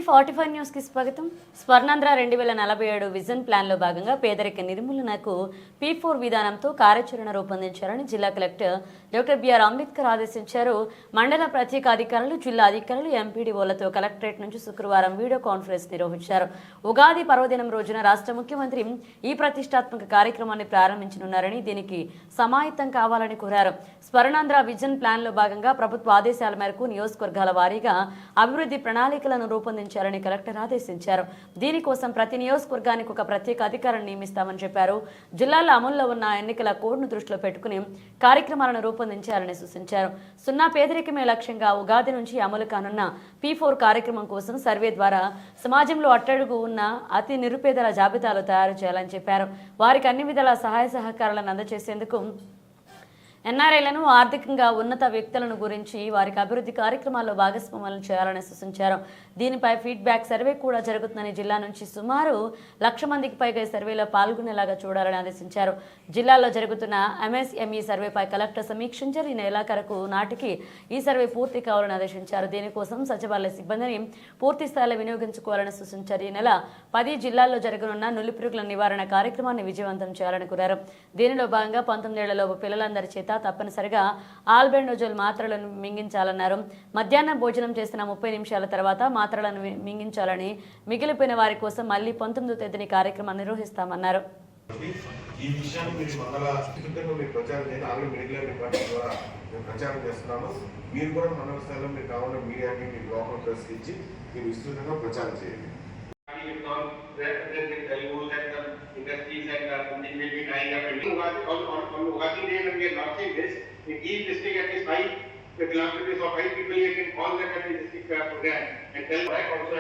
టీ45 news కి స్వాగతం. Swarnandhra 2047 vision plan లో భాగంగా పేదరిక నిర్మూలనకు P4 విధానంతో కార్యాచరణ రూపొందించాలని జిల్లా కలెక్టర్ డాక్టర్ బిఆర్ అంబేద్కర్ ఆదేశించారు. మండల ప్రత్యేక అధికారులు, జిల్లా అధికారులు, ఎంపీడీఓలతో కలెక్టరేట్ నుంచి శుక్రవారం వీడియో కాన్ఫరెన్స్ నిర్వహించారు. ఉగాది పర్వదినం రోజున రాష్ట్ర ముఖ్యమంత్రి ఈ ప్రతిష్టాత్మక కార్యక్రమాన్ని ప్రారంభించనున్నారని, దీనికి సమాయత్తం కావాలని కోరారు. స్వర్ణాంధ్ర విజన్ ప్లాన్ లో భాగంగా ప్రభుత్వ ఆదేశాల మేరకు నియోజకవర్గాల వారీగా అభివృద్ధి ప్రణాళికలను రూపొందించాలని కలెక్టర్ ఆదేశించారు. దీనికోసం ప్రతి నియోజకవర్గానికి ఒక ప్రత్యేక అధికారిని నియమిస్తామని చెప్పారు. జిల్లాలో అమల్లో ఉన్న ఎన్నికల కోడ్ను దృష్టిలో పెట్టుకుని కార్యక్రమాలను రూపొందించాలని సూచించారు. సున్నా పేదరికమే లక్ష్యంగా ఉగాది నుంచి అమలు కానున్న P4 కార్యక్రమం కోసం సర్వే ద్వారా సమాజంలో అట్టడుగు ఉన్న అతి నిరుపేదల జాబితాలు తయారు చేయాలని చెప్పారు. వారికి అన్ని విధాల సహాయ సహకారాలను అందజేసేందుకు ఎన్ఆర్ఐలను, ఆర్థికంగా ఉన్నత వ్యక్తులను గురించి వారికి అభివృద్ధి కార్యక్రమాల్లో భాగస్వామ్యం చేయాలని సూచించారు. దీనిపై ఫీడ్బ్యాక్ సర్వే కూడా జరుగుతుందని, జిల్లా నుంచి సుమారు 1,00,000 మందికి పైగా సర్వేలో పాల్గొనేలాగా చూడాలని ఆదేశించారు. జిల్లాలో జరుగుతున్న MSME సర్వేపై కలెక్టర్ సమీక్షించారు. ఈ నెలాఖరు నాటికి ఈ సర్వే పూర్తి కావాలని ఆదేశించారు. దీనికోసం సచివాలయ సిబ్బందిని పూర్తి స్థాయిలో వినియోగించుకోవాలని సూచించారు. ఈ నెల 10 జిల్లాల్లో జరగనున్న నులిపురుగుల నివారణ కార్యక్రమాన్ని విజయవంతం చేయాలని కోరారు. దీనిలో భాగంగా 19 ఏళ్లలోపు పిల్లలందరి చేత తప్పనిసరిగా ఆల్బెండోజోల్ మాత్రలను మింగించాలన్నారు. మధ్యాహ్నం భోజనం చేసిన 30 నిమిషాల తర్వాత మాత్రలను మింగించాలని, మిగిలిపోయిన వారి కోసం మళ్ళీ 19వ తేదీని కార్యక్రమాన్ని నిర్వహిస్తామన్నారు. ఈ విషయాన్ని మీరు మండల మీరు ప్రచారం చేయండి. ఆల్రెడీ మెడికల్ డిపార్ట్మెంట్ ద్వారా మేము ప్రచారం చేస్తున్నాము. మీరు కూడా మండల స్థాయిలో మీరు కావాలని మీడియాకి, మీ లోకల్ ప్రెస్ ఇచ్చి మీరు విస్తృతంగా ప్రచారం చేయండి. Industries and something will be tying up and on Ugadi day when we are launching this, in each district at least 5 kilometers or 5 people you can call them at the district program and tell right also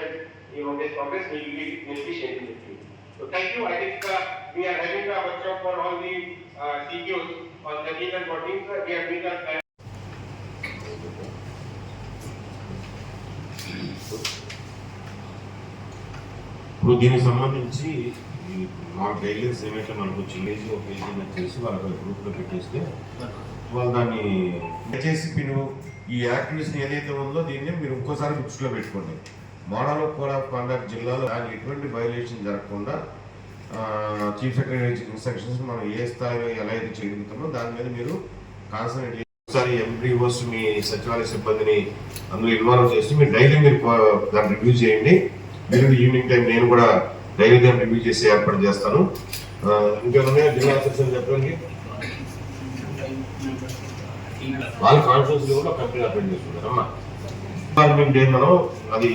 this progress will be sharing with you. So thank you. I think we are having a workshop for all the CPOs on 13th and 14th. We are doing our plan. దీనికి సంబంధించి మా guidelines ఏమైతే మనకు చిల్లేసి ఒక page చేసి వాళ్ళ గ్రూప్లో పెట్టేస్తే వాళ్ళు దాన్ని దయచేసి మీరు ఈ యాక్టివిటీస్ని ఏదైతే ఉందో దీన్ని మీరు ఇంకోసారి దృష్టిలో పెట్టుకోండి. మోడల్ కోడ్ ఆఫ్ కండక్ట్ జిల్లాలో దానికి ఎటువంటి వైలేషన్ జరగకుండా చీఫ్ సెక్రటరీ ఇన్స్ట్రక్షన్స్ మనం ఏ స్థాయిలో ఎలా అయితే చేయగలుగుతామో దాని మీద మీరు కాన్సన్ట్రేట్ ఒకసారి ఎంపీఓస్ మీ సచివాలయ సిబ్బందిని అందులో ఇన్వాల్వ్ చేసి మీరు డైలీ మీరు దాన్ని రివ్యూ చేయండి. మీరు ఈవినింగ్ టైం నేను కూడా డైలీ దాన్ని రివ్యూ చేసి ఏర్పాటు చేస్తాను. ఇంకేమైనా జిల్లా సెక్షన్ చెప్పండి. వాళ్ళ కాన్ఫరెన్స్ కూడా కంపెనీ అటెండ్ చేస్తున్నారమ్మా. డిపార్ట్మెంట్ డే మనం అది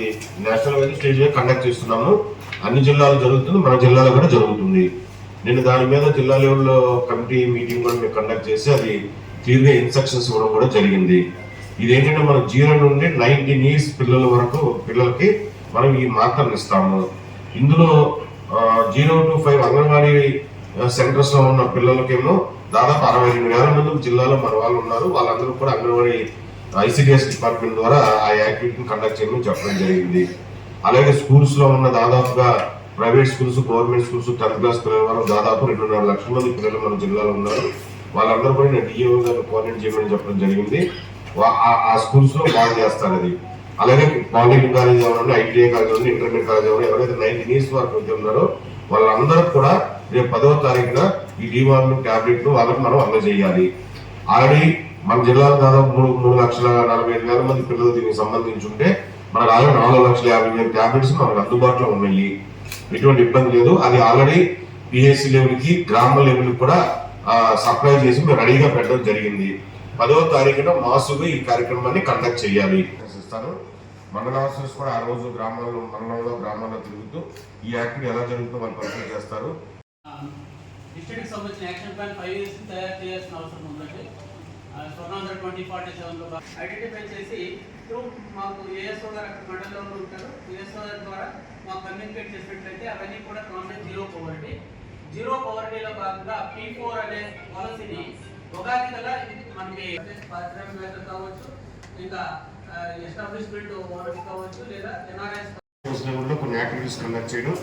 నేషనల్ వైజ్ స్టేజ్ మీద కండక్ట్ చేస్తున్నాము. అన్ని జిల్లాలు జరుగుతుంది, మన జిల్లాలో కూడా జరుగుతుంది. నేను దాని మీద జిల్లా లెవెల్లో కమిటీ మీటింగ్ కూడా మేము కండక్ట్ చేసి అది క్లియర్గా ఇన్స్ట్రక్షన్స్ ఇవ్వడం కూడా జరిగింది. ఇదేంటంటే మనం 0 నుండి 19 years పిల్లల వరకు పిల్లలకి మనం ఈ మాత్రలు ఇస్తాము. ఇందులో 0 to 5 అంగన్వాడీ సెంటర్స్ లో ఉన్న పిల్లలకేమో దాదాపు 62,000 మంది జిల్లాలో మన వాళ్ళు ఉన్నారు. వాళ్ళందరూ కూడా అంగన్వాడీ ICDS డిపార్ట్మెంట్ ద్వారా ఆ యాక్టివిటీని కండక్ట్ చేయమని చెప్పడం జరిగింది. అలాగే స్కూల్స్ లో ఉన్న దాదాపుగా private schools, government schools 10th class పిల్లల వరకు దాదాపు 2.5 లక్షల మంది పిల్లలు మన జిల్లాలో ఉన్నారు. వాళ్ళందరూ కూడా నేను DO గారు కోఆర్డినేట్ చేయమని చెప్పడం జరిగింది. ఆ స్కూల్స్ లో బాగా చేస్తారు అది. అలాగే పాలిటెక్నిక్ కాలేజ్ ఎవరైనా, ITI కాలేజ్ ఎవరైనా, ఇంటర్మీడియట్ కాలేజ్ ఎవరైతే 19 years వరకు ఉన్నారో వాళ్ళందరూ కూడా రేపు 10వ తారీఖున ఈ డివార్మింగ్ టాబ్లెట్ వాళ్ళకి మనం అందజేయాలి. ఆల్రెడీ మన జిల్లాలో దాదాపు 3,45,000 మంది పిల్లలు దీనికి సంబంధించి ఉంటే మనకు ఆల్రెడీ 4,50,000 టాబ్లెట్స్ మనకు అందుబాటులో ఉన్నాయి. ఎటువంటి ఇబ్బంది లేదు. అది ఆల్రెడీ PHC లెవెల్కి, గ్రామ లెవెల్కి కూడా సప్లై చేసి మేము రెడీగా పెట్టడం జరిగింది. 10వ తారీఖున మాసుగా ఈ కార్యక్రమాన్ని కండక్ట్ చేయాలి. మండల ఆఫీసర్స్ కూడా ఆ రోజు గ్రామాల్లో తిరుగుతూ ఈ యాక్టివిటీ ఎలా జరుగుతుందో వాళ్ళు పరిశీలన చేస్తారు. డిస్ట్రిక్ట్ సంబంధించిన యాక్షన్ ప్లాన్ 5 years తయారు చేయాల్సిన అవసరం ఉందండి. స్వర్ణాంధ్ర 2047లో ఐడెంటిఫై చేసి మాకు ASO గారు అక్కడ మండలంలో ఉంటారు. ASO గారి ద్వారా మాకు కమ్యూనికేట్ చేసినట్లయితే అవన్నీ కూడా కామన్ జీరో పవర్టీలో భాగంగా P4 అనే పాలసీని ఉగాది కల్లా మనకి పారిశ్రామికవేత్త కావచ్చు, ఇంకా ఎస్టాబ్లిష్మెంట్ ఓనర్స్ కావచ్చు, లేదా NRIs కొన్ని యాక్టివిటీస్ కండక్ట్ చేయడం,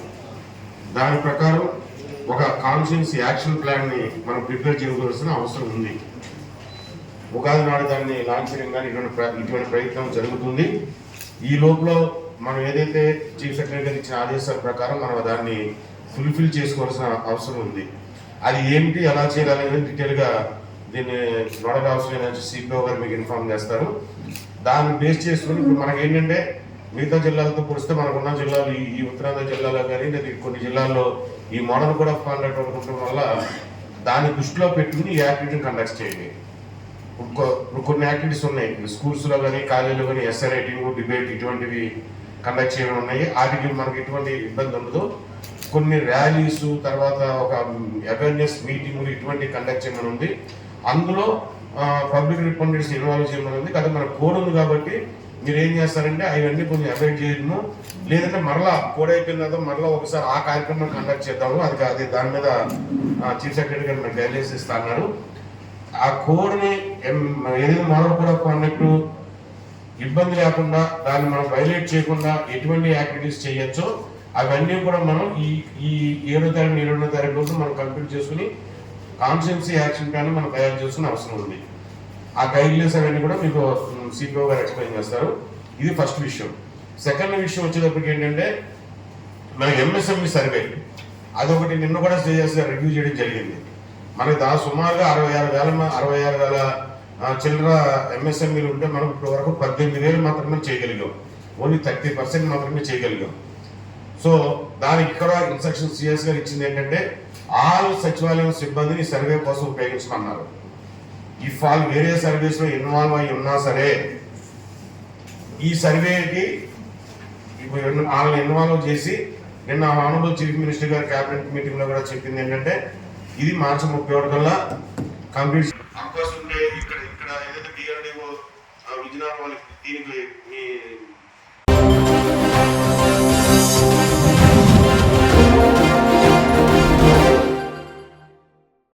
దాని ప్రకారం ఒక కాన్షియన్స్ యాక్షన్ ప్లాన్ ని మనం ప్రిపేర్ చేయవలసిన అవసరం ఉంది. ఉగాది నాడు దాన్ని లాంచ్ చేయడం కానీ ఇటువంటి ప్రయత్నం జరుగుతుంది. ఈ లోపల మనం ఏదైతే చీఫ్ సెక్రటరీ గారు ఇచ్చిన ఆదేశాల ప్రకారం మనం దాన్ని ఫుల్ఫిల్ చేసుకోవాల్సిన అవసరం ఉంది. అది ఏంటి, ఎలా చేయాలనేది డీటెయిల్గా దీన్ని నోడల్ ఆఫీసర్ సిపిఓ గారు మీకు ఇన్ఫార్మ్ చేస్తారు. దాన్ని బేస్ చేసుకుని ఇప్పుడు మనకి ఏంటంటే మిగతా జిల్లాలతో పోలిస్తే మనకున్న జిల్లాలు ఈ ఉత్తరాంధ్ర జిల్లాలో కానీ లేదా కొన్ని జిల్లాల్లో ఈ మోడల్ కోడ్ ఆఫ్ కాండక్ట్ ఉండటం వల్ల దాన్ని దృష్టిలో పెట్టుకుని ఈ యాక్టివిటీని కండక్ట్ చేయండి. ఇప్పుడు కొన్ని యాక్టివిటీస్ ఉన్నాయి స్కూల్స్లో కానీ కాలేజీలో కానీ ఎస్ఐ రైటింగ్, డిబేట్ ఇటువంటివి కండక్ట్ చేయడం ఉన్నాయి. వాటికి మనకి ఎటువంటి ఇబ్బంది ఉండదు. కొన్ని ర్యాలీస్, తర్వాత ఒక అవేర్నెస్ మీటింగ్లు ఇటువంటి కండక్ట్ చేయమని ఉంది. అందులో పబ్లిక్ రిప్రజెంటేటివ్స్ ఇన్వాల్వ్ చేయమని ఉంది. కదా మన కోడ్ ఉంది కాబట్టి మీరు ఏం చేస్తారంటే అవన్నీ కొంచెం అవాయిడ్ చేయడము, లేదంటే మరలా కోడ్ అయిపోయిన తర్వాత మరలా ఒకసారి ఆ కార్యక్రమం కండక్ట్ చేద్దాము. అది దాని మీద చీఫ్ సెక్రటరీ గారు నాకు గైడ్లైన్స్ ఇస్తా అన్నారు. ఆ కోడ్ని ఏదైనా మోడల్ కోడ్ ఆఫ్ కాండక్ట్ ఇబ్బంది లేకుండా దాన్ని మనం వైలేట్ చేయకుండా ఎటువంటి యాక్టివిటీస్ చేయొచ్చో అవన్నీ కూడా మనం ఈ 7వ తారీఖు 8వ తారీఖు రోజు మనం కంప్లీట్ చేసుకుని కాన్స్టిట్యున్సీ యాక్షన్ ప్లాన్ మనం తయారు చేసుకునే అవసరం ఉంది. ఆ గైడ్లైన్స్ అవన్నీ కూడా మీకు సిపిఓ గారు ఎక్స్ప్లెయిన్ చేస్తారు. ఇది ఫస్ట్ విషయం. సెకండ్ విషయం వచ్చేటప్పటికి ఏంటంటే మన ఎంఎస్ఎంఈ సర్వే అదొకటి నిన్న కూడా రివ్యూ చేయడం జరిగింది. మనకి సుమారుగా 66,000 చిల్లర ఎంఎస్ఎంఈలు ఉంటే మనం ఇప్పుడు వరకు 18,000 మాత్రమే చేయగలిగాం. ఓన్లీ 30% మాత్రమే చేయగలిగాం. సో దానికి ఇక్కడ ఇన్స్ట్రక్షన్ సిఎస్ గారు ఇచ్చింది ఏంటంటే ఆల్ సచివాలయం సిబ్బందిని సర్వే కోసం ఉపయోగించమన్నారు. ఇఫ్ ఆల్ వేరే సర్వీస్ లో ఇన్వాల్వ్ అయి ఉన్నా సరే ఈ సర్వేకి వాళ్ళని ఇన్వాల్వ్ చేసి నిన్న ఆనరబుల్ చీఫ్ మినిస్టర్ గారు క్యాబినెట్ మీటింగ్ లో కూడా చెప్పింది ఏంటంటే ఇది మార్చి 31 కల్లా కంప్లీట్ అవకాశం ఉంటే ఇక్కడ ఏదైతే డిఆర్డిఓ విజయనగరం వాళ్ళకి దీనికి